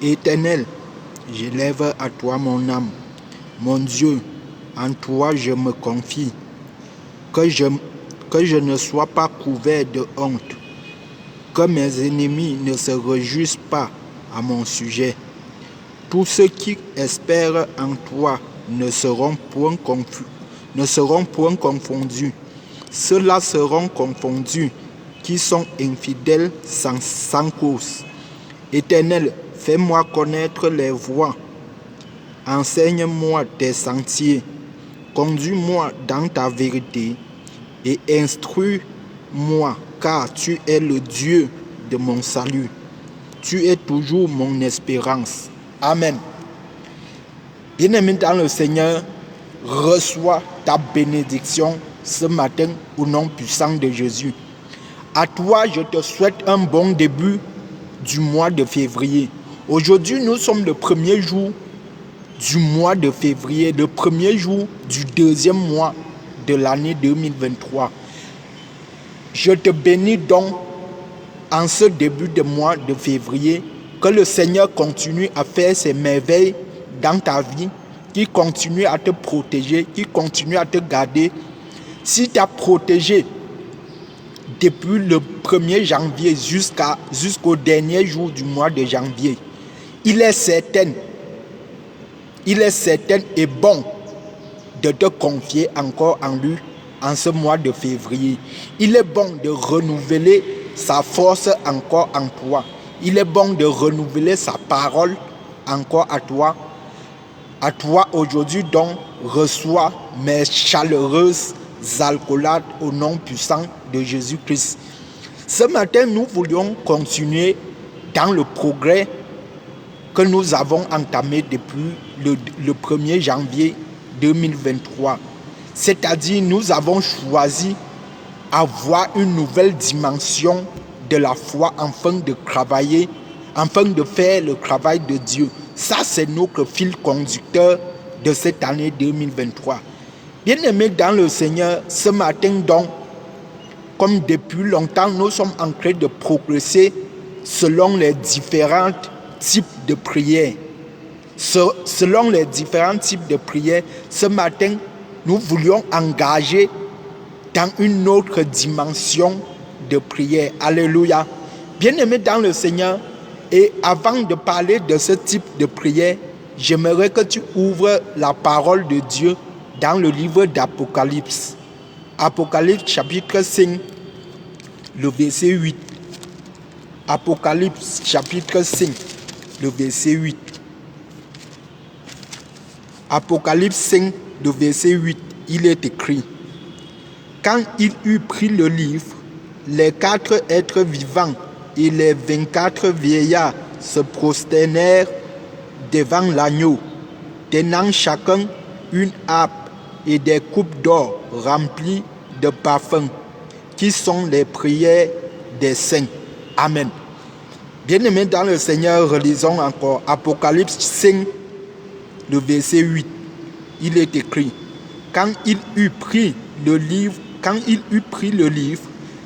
Éternel, j'élève à toi mon âme. Mon Dieu, en toi je me confie. Que je ne sois pas couvert de honte. Que mes ennemis ne se réjouissent pas à mon sujet. Tous ceux qui espèrent en toi ne seront point confondus. Ceux-là seront confondus qui sont infidèles sans cause. Éternel, fais-moi connaître les voies. Enseigne-moi tes sentiers. Conduis-moi dans ta vérité et instruis-moi, car tu es le Dieu de mon salut. Tu es toujours mon espérance. Amen. Bien-aimé dans le Seigneur, reçois ta bénédiction ce matin au nom puissant de Jésus. À toi, je te souhaite un bon début du mois de février. Aujourd'hui, nous sommes le premier jour du mois de février, le premier jour du deuxième mois de l'année 2023. Je te bénis donc en ce début de mois de février, que le Seigneur continue à faire ses merveilles dans ta vie, qu'il continue à te protéger, qu'il continue à te garder. S'il t'a protégé depuis le 1er janvier jusqu'au dernier jour du mois de janvier, il est certain et bon de te confier encore en lui en ce mois de février. Il est bon de renouveler sa force encore en toi. Il est bon de renouveler sa parole encore à toi. À toi aujourd'hui donc, reçois mes chaleureuses accolades au nom puissant de Jésus-Christ. Ce matin, nous voulions continuer dans le progrès que nous avons entamé depuis le 1er janvier 2023. C'est-à-dire, nous avons choisi avoir une nouvelle dimension de la foi afin de travailler, afin de faire le travail de Dieu. Ça, c'est notre fil conducteur de cette année 2023. Bien-aimés dans le Seigneur, ce matin donc, comme depuis longtemps, nous sommes en train de progresser selon les différents types de prières. Selon les différents types de prières, ce matin, nous voulions engager dans une autre dimension de prière. Alléluia. Bien-aimés dans le Seigneur, et avant de parler de ce type de prière, j'aimerais que tu ouvres la parole de Dieu dans le livre d'Apocalypse. Apocalypse chapitre 5, le verset 8. Apocalypse chapitre 5, le verset 8. Apocalypse 5, le verset 8, il est écrit: quand il eut pris le livre, les 4 êtres vivants et les 24 vieillards se prosternèrent devant l'agneau, tenant chacun une harpe et des coupes d'or remplies de parfums, qui sont les prières des saints. Amen. Bien-aimés dans le Seigneur, relisons encore Apocalypse 5, le verset 8. Il est écrit: quand il eut pris le livre,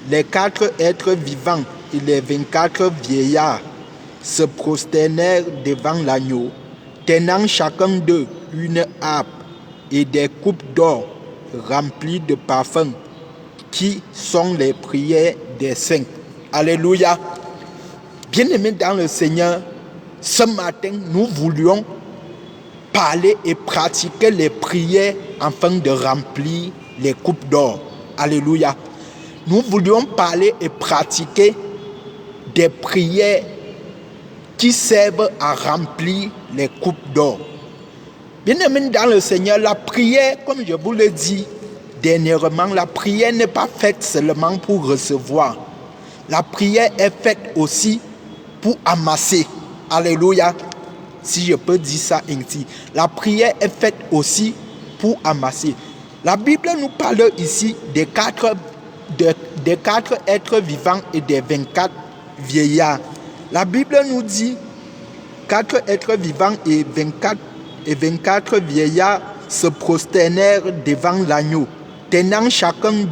les 4 êtres vivants et les 24 vieillards se prosternèrent devant l'agneau, tenant chacun d'eux une harpe et des coupes d'or remplies de parfums, qui sont les prières des saints. Alléluia. Bien-aimés dans le Seigneur, ce matin, nous voulions parler et pratiquer les prières afin de remplir les coupes d'or. Alléluia. Nous voulions parler et pratiquer des prières qui servent à remplir les coupes d'or. Bien-aimés dans le Seigneur, la prière, comme je vous l'ai dit dernièrement, la prière n'est pas faite seulement pour recevoir. La prière est faite aussi pour amasser. Alléluia. Si je peux dire ça ainsi. La prière est faite aussi pour amasser. La Bible nous parle ici des 4 êtres vivants et des 24 vieillards. La Bible nous dit 4 êtres vivants et 24 vieillards se prosternèrent devant l'agneau, tenant chacun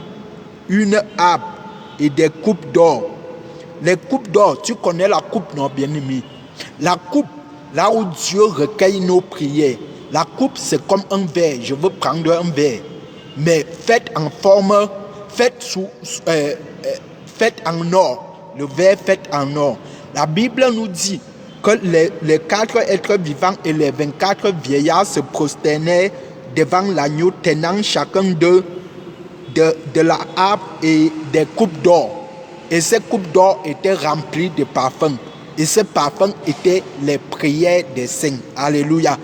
une harpe et des coupes d'or. Les coupes d'or, tu connais la coupe, non, bien-aimé? La coupe, là où Dieu recueille nos prières. La coupe, c'est comme un verre. Je veux prendre un verre, mais fait en forme, fait en or. Le verre fait en or. La Bible nous dit que les 4 êtres vivants et les 24 vieillards se prosternaient devant l'agneau, tenant chacun d'eux de la harpe et des coupes d'or. Et ces coupes d'or étaient remplies de parfums. Et ces parfums étaient les prières des saints. Alléluia.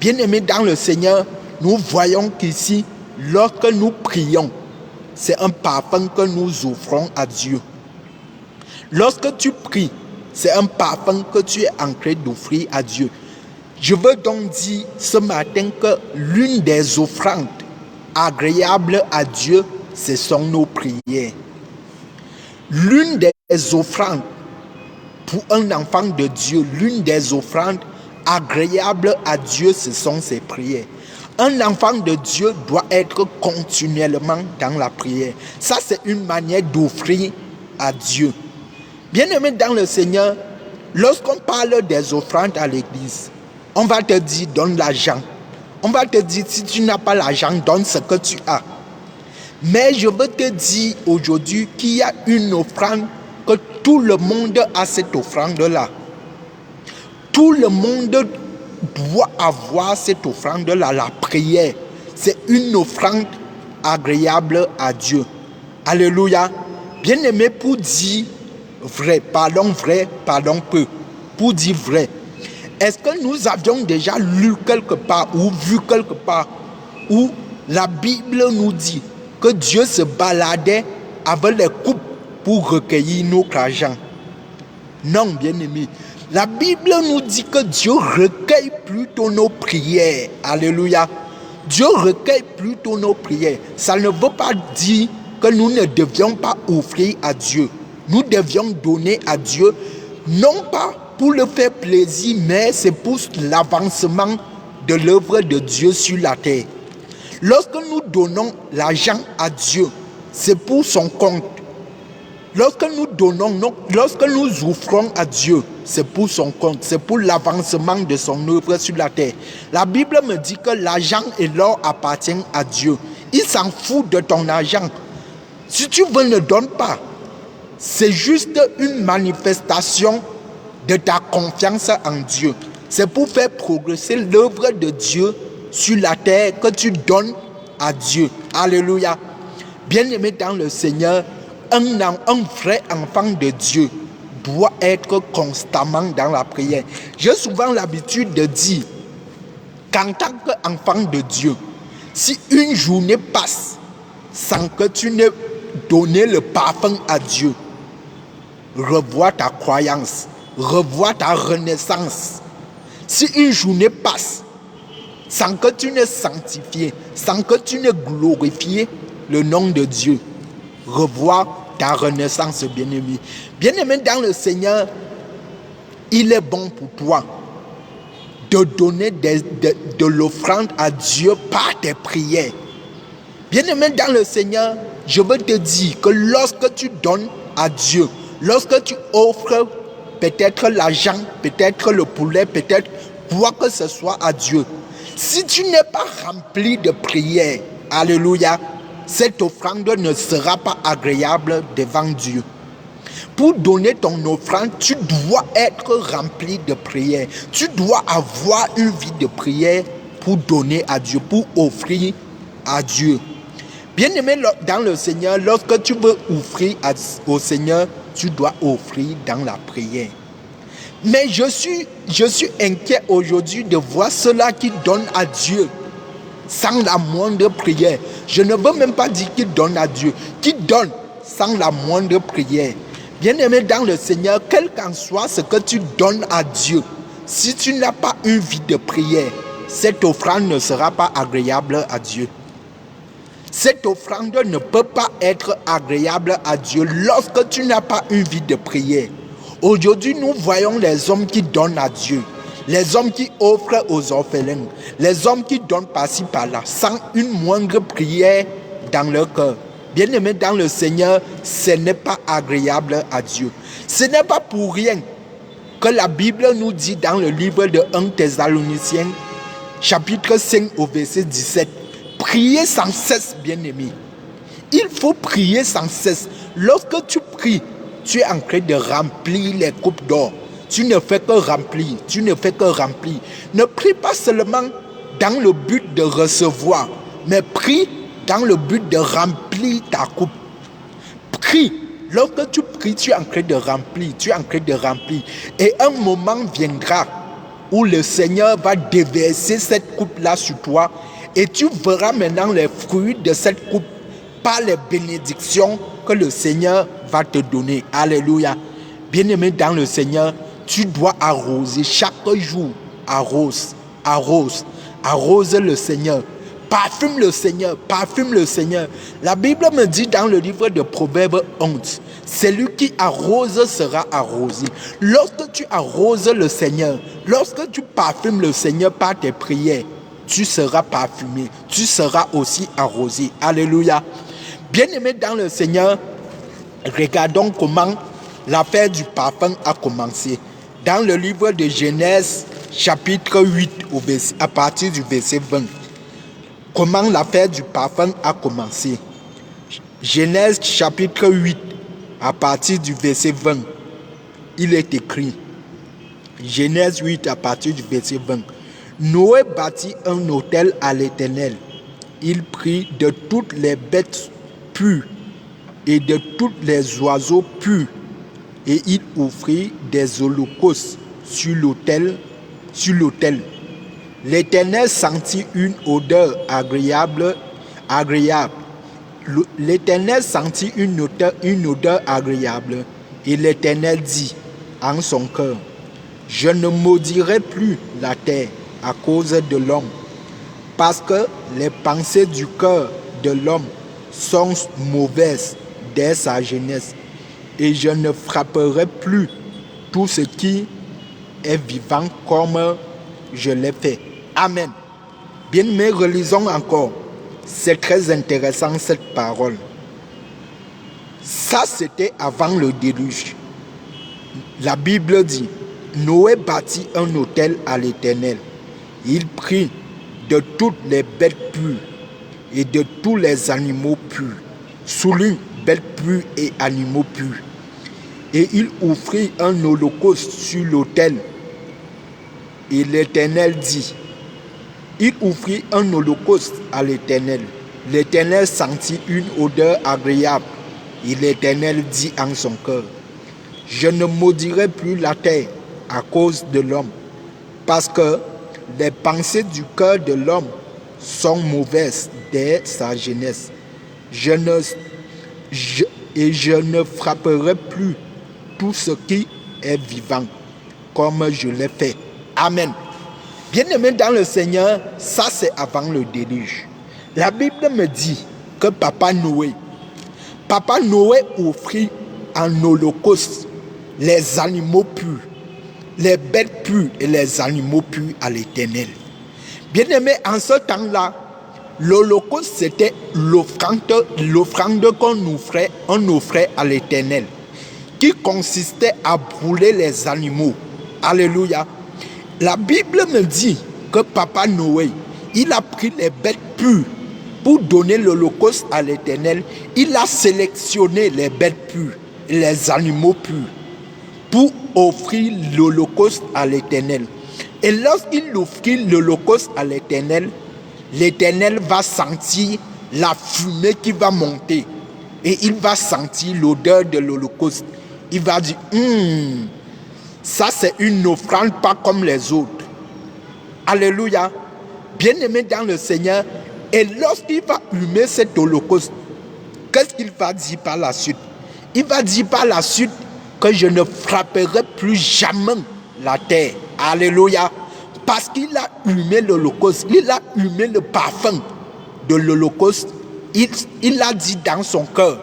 Bien-aimés dans le Seigneur, nous voyons qu'ici, lorsque nous prions, c'est un parfum que nous offrons à Dieu. Lorsque tu pries, c'est un parfum que tu es en train d'offrir à Dieu. Je veux donc dire ce matin que l'une des offrandes agréables à Dieu, ce sont nos prières. L'une des offrandes pour un enfant de Dieu, l'une des offrandes agréables à Dieu, ce sont ses prières. Un enfant de Dieu doit être continuellement dans la prière. Ça, c'est une manière d'offrir à Dieu. Bien-aimé dans le Seigneur, lorsqu'on parle des offrandes à l'église, on va te dire donne l'argent. On va te dire si tu n'as pas l'argent, donne ce que tu as. Mais je veux te dire aujourd'hui qu'il y a une offrande, que tout le monde a cette offrande-là. Tout le monde doit avoir cette offrande-là, la prière. C'est une offrande agréable à Dieu. Alléluia. Bien-aimé, pour dire vrai, pardon peu. Pour dire vrai, est-ce que nous avions déjà lu quelque part ou vu quelque part où la Bible nous dit que Dieu se baladait avec les coupes pour recueillir notre argent? Non, bien-aimé. La Bible nous dit que Dieu recueille plutôt nos prières. Alléluia. Dieu recueille plutôt nos prières. Ça ne veut pas dire que nous ne devions pas offrir à Dieu. Nous devions donner à Dieu, non pas pour le faire plaisir, mais c'est pour l'avancement de l'œuvre de Dieu sur la terre. Lorsque nous donnons l'argent à Dieu, c'est pour son compte. Lorsque nous offrons à Dieu, c'est pour son compte, c'est pour l'avancement de son œuvre sur la terre. La Bible me dit que l'argent et l'or appartiennent à Dieu. Il s'en fout de ton argent. Si tu ne le donnes pas, c'est juste une manifestation de ta confiance en Dieu. C'est pour faire progresser l'œuvre de Dieu sur la terre que tu donnes à Dieu. Alléluia. Bien-aimé dans le Seigneur, un vrai enfant de Dieu doit être constamment dans la prière. J'ai souvent l'habitude de dire qu'en tant qu'enfant de Dieu, si une journée passe sans que tu n'aies donné le parfum à Dieu, revois ta croyance, revois ta renaissance. Si une journée passe sans que tu n'aies sanctifié, sans que tu n'aies glorifié le nom de Dieu, revois ta renaissance, bien-aimé. Bien-aimé dans le Seigneur, il est bon pour toi de donner de l'offrande à Dieu par tes prières. Bien-aimé dans le Seigneur, je veux te dire que lorsque tu donnes à Dieu, lorsque tu offres peut-être l'argent, peut-être le poulet, peut-être quoi que ce soit à Dieu, si tu n'es pas rempli de prières, alléluia, cette offrande ne sera pas agréable devant Dieu. Pour donner ton offrande, tu dois être rempli de prières. Tu dois avoir une vie de prière pour donner à Dieu, pour offrir à Dieu. Bien-aimé dans le Seigneur, lorsque tu veux offrir au Seigneur, tu dois offrir dans la prière. Mais je suis inquiet aujourd'hui de voir ceux-là qui donnent à Dieu sans la moindre prière. Je ne veux même pas dire qu'ils donnent à Dieu, qui donnent sans la moindre prière. Bien-aimé dans le Seigneur, quel qu'en soit ce que tu donnes à Dieu, si tu n'as pas une vie de prière, cette offrande ne sera pas agréable à Dieu. Cette offrande ne peut pas être agréable à Dieu lorsque tu n'as pas une vie de prière. Aujourd'hui, nous voyons les hommes qui donnent à Dieu, les hommes qui offrent aux orphelins, les hommes qui donnent par-ci par-là, sans une moindre prière dans leur cœur. Bien-aimés dans le Seigneur, ce n'est pas agréable à Dieu. Ce n'est pas pour rien que la Bible nous dit dans le livre de 1 Thessaloniciens, chapitre 5 au verset 17. Priez sans cesse, bien-aimés. Il faut prier sans cesse. Lorsque tu pries, tu es en train de remplir les coupes d'or. Tu ne fais que remplir, tu ne fais que remplir. Ne prie pas seulement dans le but de recevoir, mais prie dans le but de remplir ta coupe. Prie. Lorsque tu pries, tu es en train de remplir, tu es en train de remplir. Et un moment viendra où le Seigneur va déverser cette coupe-là sur toi et tu verras maintenant les fruits de cette coupe par les bénédictions que le Seigneur va te donner. Alléluia. Bien-aimé dans le Seigneur, tu dois arroser chaque jour. Arrose, arrose, arrose le Seigneur. Parfume le Seigneur, parfume le Seigneur. La Bible me dit dans le livre de Proverbes 11, celui qui arrose sera arrosé. Lorsque tu arroses le Seigneur, lorsque tu parfumes le Seigneur par tes prières, tu seras parfumé, tu seras aussi arrosé. Alléluia. Bien-aimé dans le Seigneur, regardons comment l'affaire du parfum a commencé. Dans le livre de Genèse, chapitre 8, à partir du verset 20. Comment l'affaire du parfum a commencé. Genèse chapitre 8, à partir du verset 20. Il est écrit. Genèse 8, à partir du verset 20. Noé bâtit un autel à l'Éternel. Il prit de toutes les bêtes pures et de tous les oiseaux purs, et il offrit des holocaustes sur l'autel. L'Éternel sentit une odeur agréable. L'Éternel sentit une odeur agréable, et l'Éternel dit en son cœur, je ne maudirai plus la terre à cause de l'homme, parce que les pensées du cœur de l'homme sont mauvaises dès sa jeunesse, et je ne frapperai plus tout ce qui est vivant comme je l'ai fait. Amen. Bien, mais relisons encore. C'est très intéressant cette parole. Ça, c'était avant le déluge. La Bible dit, Noé bâtit un autel à l'Éternel. Il prit de toutes les bêtes pures et de tous les animaux purs. Souligne bêtes pures et animaux purs. Et il offrit un holocauste sur l'autel. Et l'Éternel dit, il offrit un holocauste à l'Éternel. L'Éternel sentit une odeur agréable. Et l'Éternel dit en son cœur, je ne maudirai plus la terre à cause de l'homme, parce que les pensées du cœur de l'homme sont mauvaises dès sa jeunesse. Je ne frapperai plus tout ce qui est vivant, comme je l'ai fait. Amen. Bien-aimé dans le Seigneur, ça c'est avant le déluge. La Bible me dit que Papa Noé offrit en holocauste les animaux purs, les bêtes pures et les animaux purs à l'Éternel. Bien-aimé, en ce temps-là, l'holocauste c'était l'offrande qu'on offrait à l'Éternel, qui consistait à brûler les animaux. Alléluia. La Bible me dit que Papa Noé, il a pris les bêtes pures pour donner l'holocauste à l'Éternel. Il a sélectionné les bêtes pures et les animaux purs pour offrir l'holocauste à l'Éternel. Et lorsqu'il offrit l'holocauste à l'Éternel, l'Éternel va sentir la fumée qui va monter et il va sentir l'odeur de l'holocauste. Il va dire, ça c'est une offrande pas comme les autres. Alléluia. Bien-aimé dans le Seigneur. Et lorsqu'il va humer cet holocauste, qu'est-ce qu'il va dire par la suite? Il va dire par la suite que je ne frapperai plus jamais la terre. Alléluia. Parce qu'il a humé l'holocauste, il a humé le parfum de l'holocauste. Il a dit dans son cœur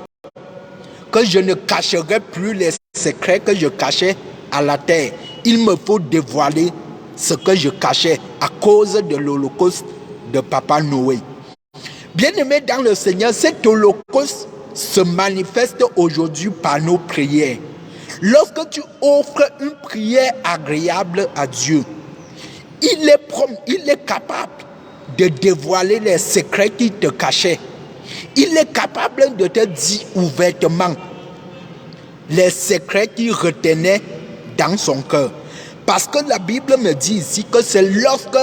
que je ne cacherai plus les secrets que je cachais à la terre. Il me faut dévoiler ce que je cachais à cause de l'holocauste de Papa Noé. Bien-aimé dans le Seigneur, cet holocauste se manifeste aujourd'hui par nos prières. Lorsque tu offres une prière agréable à Dieu, il est capable de dévoiler les secrets qu'il te cachait. Il est capable de te dire ouvertement les secrets qu'il retenait dans son cœur. Parce que la Bible me dit ici que c'est lorsque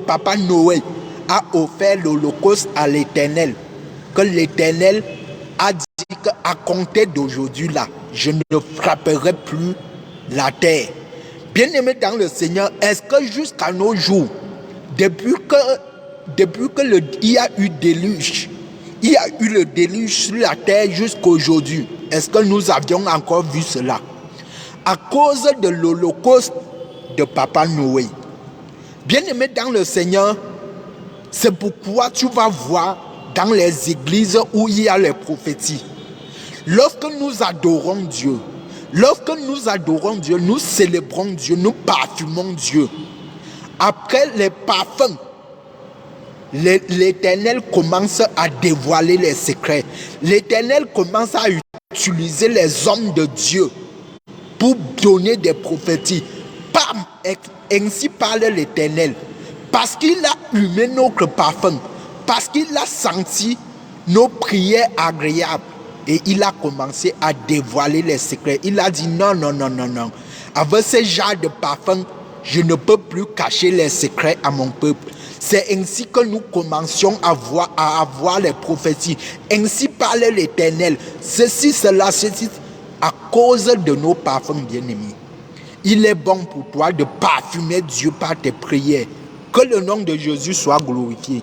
Papa Noé a offert l'Holocauste à l'Éternel, que l'Éternel a dit qu'à compter d'aujourd'hui là, je ne frapperai plus la terre. Bien-aimé dans le Seigneur, est-ce que jusqu'à nos jours, depuis que il y a eu déluge, il y a eu le déluge sur la terre jusqu'à aujourd'hui, est-ce que nous avions encore vu cela? À cause de l'Holocauste de Papa Noé. Bien-aimé dans le Seigneur, c'est pourquoi tu vas voir dans les églises où il y a les prophéties, lorsque nous adorons Dieu, nous célébrons Dieu, nous parfumons Dieu. Après les parfums, l'Éternel commence à dévoiler les secrets. L'Éternel commence à utiliser les hommes de Dieu pour donner des prophéties. Pam, ainsi parle l'Éternel. Parce qu'il a humé notre parfum, parce qu'il a senti nos prières agréables, et il a commencé à dévoiler les secrets. Il a dit non. Avec ce genre de parfum, je ne peux plus cacher les secrets à mon peuple. C'est ainsi que nous commencions à avoir les prophéties. Ainsi parle l'Éternel. Ceci, à cause de nos parfums bien-aimés. Il est bon pour toi de parfumer Dieu par tes prières. Que le nom de Jésus soit glorifié.